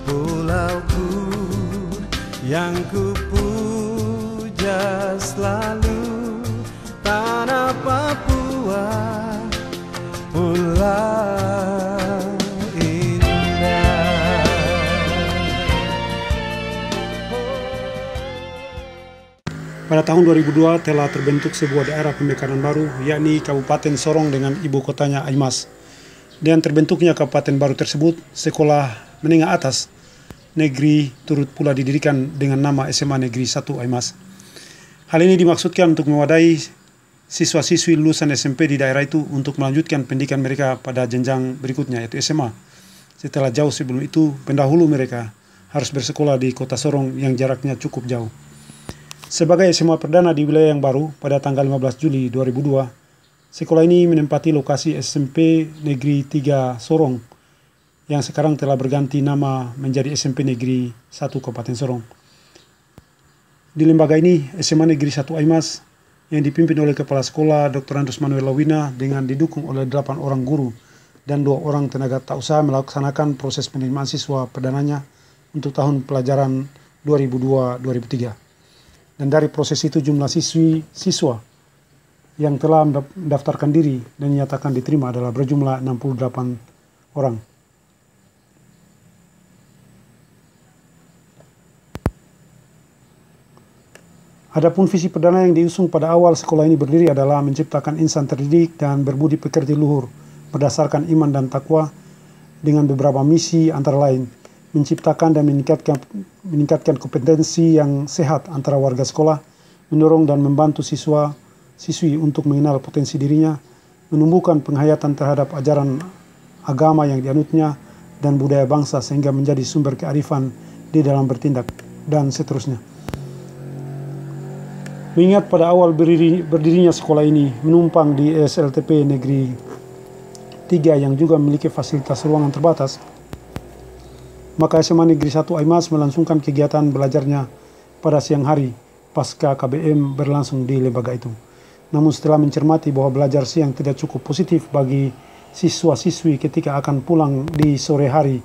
pulauku yang ku puja selalu, tanah Papua, pulau indah. Pada tahun 2002 telah terbentuk sebuah daerah pemekaran baru, yakni Kabupaten Sorong dengan ibu kotanya Aimas. Dengan terbentuknya kabupaten baru tersebut, sekolah menengah atas negeri turut pula didirikan dengan nama SMA Negeri 1 Aimas. Hal ini dimaksudkan untuk mewadai siswa-siswi lulusan SMP di daerah itu untuk melanjutkan pendidikan mereka pada jenjang berikutnya, yaitu SMA. Setelah jauh sebelum itu, pendahulu mereka harus bersekolah di kota Sorong yang jaraknya cukup jauh. Sebagai SMA perdana di wilayah yang baru, pada tanggal 15 Juli 2002, sekolah ini menempati lokasi SMP Negeri 3 Sorong, yang sekarang telah berganti nama menjadi SMP Negeri 1 Kabupaten Sorong. Di lembaga ini, SMA Negeri 1 Aimas, yang dipimpin oleh Kepala Sekolah Dr. Andrus Manuel Lawina dengan didukung oleh 8 orang guru dan 2 orang tenaga tak usaha, melaksanakan proses penerimaan siswa perdananya untuk tahun pelajaran 2002-2003. Dan dari proses itu jumlah siswa yang telah mendaftarkan diri dan dinyatakan diterima adalah berjumlah 68 orang. Adapun visi perdana yang diusung pada awal sekolah ini berdiri adalah menciptakan insan terdidik dan berbudi pekerti luhur berdasarkan iman dan takwa, dengan beberapa misi antara lain menciptakan dan meningkatkan kompetensi yang sehat antara warga sekolah, mendorong dan membantu siswa-siswi untuk mengenal potensi dirinya, menumbuhkan penghayatan terhadap ajaran agama yang dianutnya dan budaya bangsa sehingga menjadi sumber kearifan di dalam bertindak, dan seterusnya. Mengingat pada awal berdirinya sekolah ini menumpang di SLTP Negeri 3 yang juga memiliki fasilitas ruangan terbatas, maka SMA Negeri 1 Aimas melangsungkan kegiatan belajarnya pada siang hari pasca KBM berlangsung di lembaga itu. Namun setelah mencermati bahwa belajar siang tidak cukup positif bagi siswa-siswi ketika akan pulang di sore hari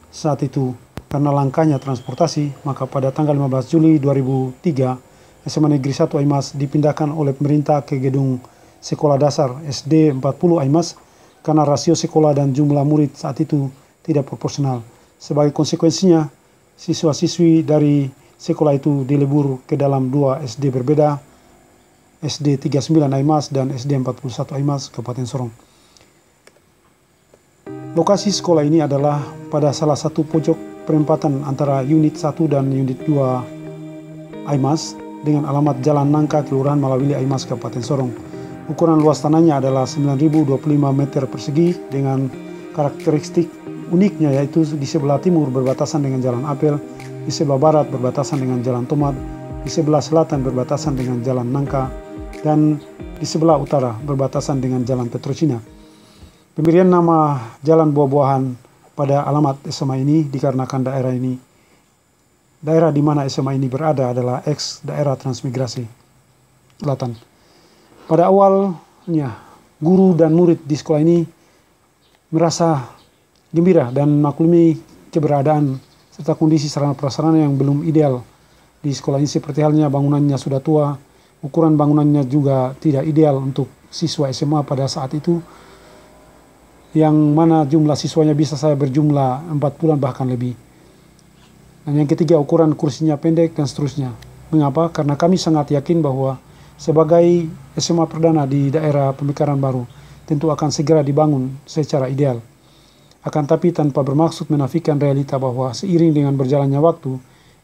saat itu karena langkanya transportasi, maka pada tanggal 15 Juli 2003 SMA Negeri 1 Aimas dipindahkan oleh pemerintah ke gedung Sekolah Dasar SD 40 Aimas karena rasio sekolah dan jumlah murid saat itu tidak proporsional. Sebagai konsekuensinya, siswa-siswi dari sekolah itu dilebur ke dalam 2 SD berbeda, SD 39 Aimas dan SD 41 Aimas, Kabupaten Sorong. Lokasi sekolah ini adalah pada salah satu pojok perempatan antara Unit 1 dan Unit 2 Aimas, dengan alamat Jalan Nangka, Kelurahan Malawili, Aimas, Kabupaten Sorong. Ukuran luas tanahnya adalah 9.025 meter persegi dengan karakteristik uniknya, yaitu di sebelah timur berbatasan dengan Jalan Apel, di sebelah barat berbatasan dengan Jalan Tomat, di sebelah selatan berbatasan dengan Jalan Nangka, dan di sebelah utara berbatasan dengan Jalan Petrocina. Pemberian nama Jalan Buah-buahan pada alamat SMA ini dikarenakan daerah di mana SMA ini berada adalah ex daerah transmigrasi selatan. Pada awalnya, guru dan murid di sekolah ini merasa gembira dan maklumi keberadaan serta kondisi sarana prasarana yang belum ideal di sekolah ini, seperti halnya bangunannya sudah tua, ukuran bangunannya juga tidak ideal untuk siswa SMA pada saat itu, yang mana jumlah siswanya bisa saya berjumlah 40-an bahkan lebih. Dan yang ketiga, ukuran kursinya pendek dan seterusnya. Mengapa? Karena kami sangat yakin bahwa sebagai SMA perdana di daerah pemekaran baru tentu akan segera dibangun secara ideal. Akan tapi tanpa bermaksud menafikan realita bahwa seiring dengan berjalannya waktu,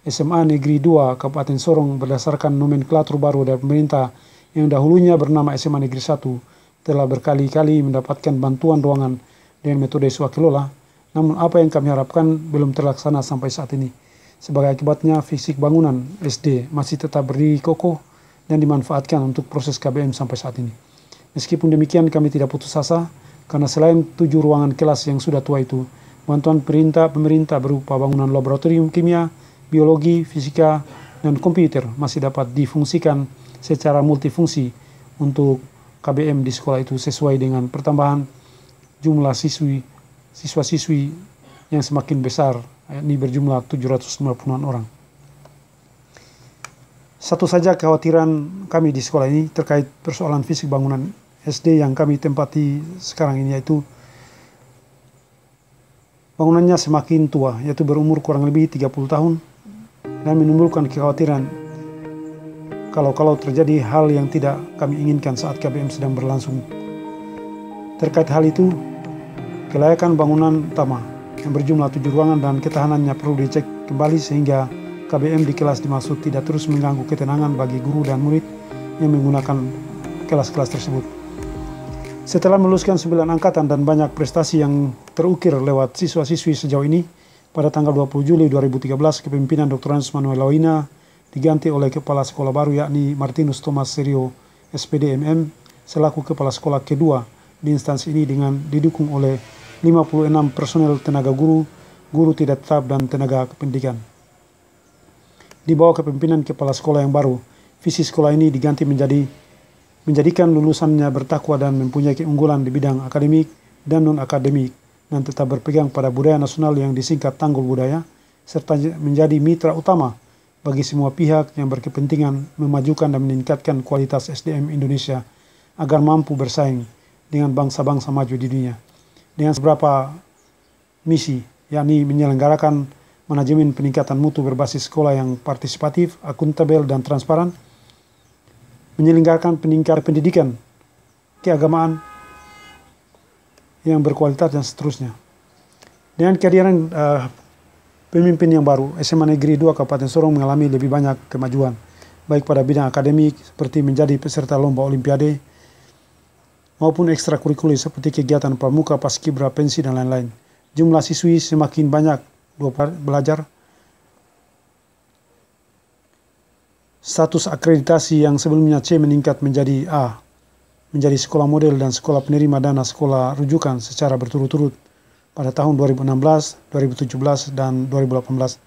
SMA Negeri 2 Kabupaten Sorong berdasarkan nomenklatur baru dari pemerintah yang dahulunya bernama SMA Negeri 1 telah berkali-kali mendapatkan bantuan ruangan dengan metode swakelola. Namun apa yang kami harapkan belum terlaksana sampai saat ini. Sebagai akibatnya, fisik bangunan SD masih tetap berdiri kokoh dan dimanfaatkan untuk proses KBM sampai saat ini. Meskipun demikian, kami tidak putus asa, karena selain 7 ruangan kelas yang sudah tua itu, bantuan pemerintah berupa bangunan laboratorium kimia, biologi, fisika, dan komputer masih dapat difungsikan secara multifungsi untuk KBM di sekolah itu sesuai dengan pertambahan jumlah siswa-siswi yang semakin besar, ini berjumlah 750-an orang. Satu saja kekhawatiran kami di sekolah ini terkait persoalan fisik bangunan SD yang kami tempati sekarang ini, yaitu bangunannya semakin tua, yaitu berumur kurang lebih 30 tahun, dan menimbulkan kekhawatiran kalau terjadi hal yang tidak kami inginkan saat KBM sedang berlangsung. Terkait hal itu, kelayakan bangunan utama yang berjumlah 7 ruangan dan ketahanannya perlu dicek kembali sehingga KBM di kelas dimaksud tidak terus mengganggu ketenangan bagi guru dan murid yang menggunakan kelas-kelas tersebut. Setelah meluluskan 9 angkatan dan banyak prestasi yang terukir lewat siswa-siswi sejauh ini, pada tanggal 20 Juli 2013, kepemimpinan Dr. Hans Manuel Lawina diganti oleh kepala sekolah baru yakni Martinus Thomas Serio SPD MM selaku kepala sekolah kedua di instansi ini dengan didukung oleh 56 personel tenaga guru, guru tidak tetap dan tenaga kependidikan. Di bawah kepemimpinan kepala sekolah yang baru, visi sekolah ini diganti menjadikan lulusannya bertakwa dan mempunyai keunggulan di bidang akademik dan non-akademik, dan tetap berpegang pada budaya nasional yang disingkat Tanggul Budaya, serta menjadi mitra utama bagi semua pihak yang berkepentingan memajukan dan meningkatkan kualitas SDM Indonesia agar mampu bersaing dengan bangsa-bangsa maju di dunia. Dengan beberapa misi, yakni menyelenggarakan manajemen peningkatan mutu berbasis sekolah yang partisipatif, akuntabel, dan transparan, menyelenggarakan peningkatan pendidikan, keagamaan yang berkualitas, dan seterusnya. Dengan kehadiran pemimpin yang baru, SMA Negeri 2 Kabupaten Sorong mengalami lebih banyak kemajuan, baik pada bidang akademik seperti menjadi peserta lomba olimpiade, maupun ekstrakurikuler seperti kegiatan pramuka, paskibra, pensi, dan lain-lain. Jumlah siswi semakin banyak belajar. Status akreditasi yang sebelumnya C meningkat menjadi A, menjadi sekolah model dan sekolah penerima dana sekolah rujukan secara berturut-turut pada tahun 2016, 2017, dan 2018.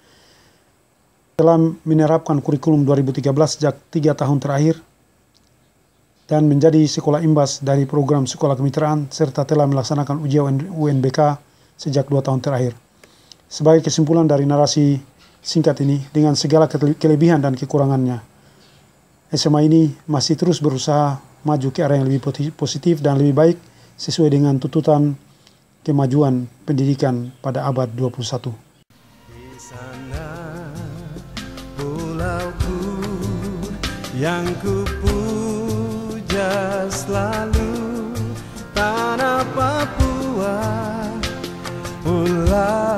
Telah menerapkan kurikulum 2013 sejak 3 tahun terakhir dan menjadi sekolah imbas dari program sekolah kemitraan serta telah melaksanakan ujian UNBK sejak 2 tahun terakhir. Sebagai kesimpulan dari narasi singkat ini, dengan segala kelebihan dan kekurangannya, SMA ini masih terus berusaha maju ke arah yang lebih positif dan lebih baik sesuai dengan tuntutan kemajuan pendidikan pada abad 21. Di sana pulauku yang kupuja selalu, tanah Papua, pulau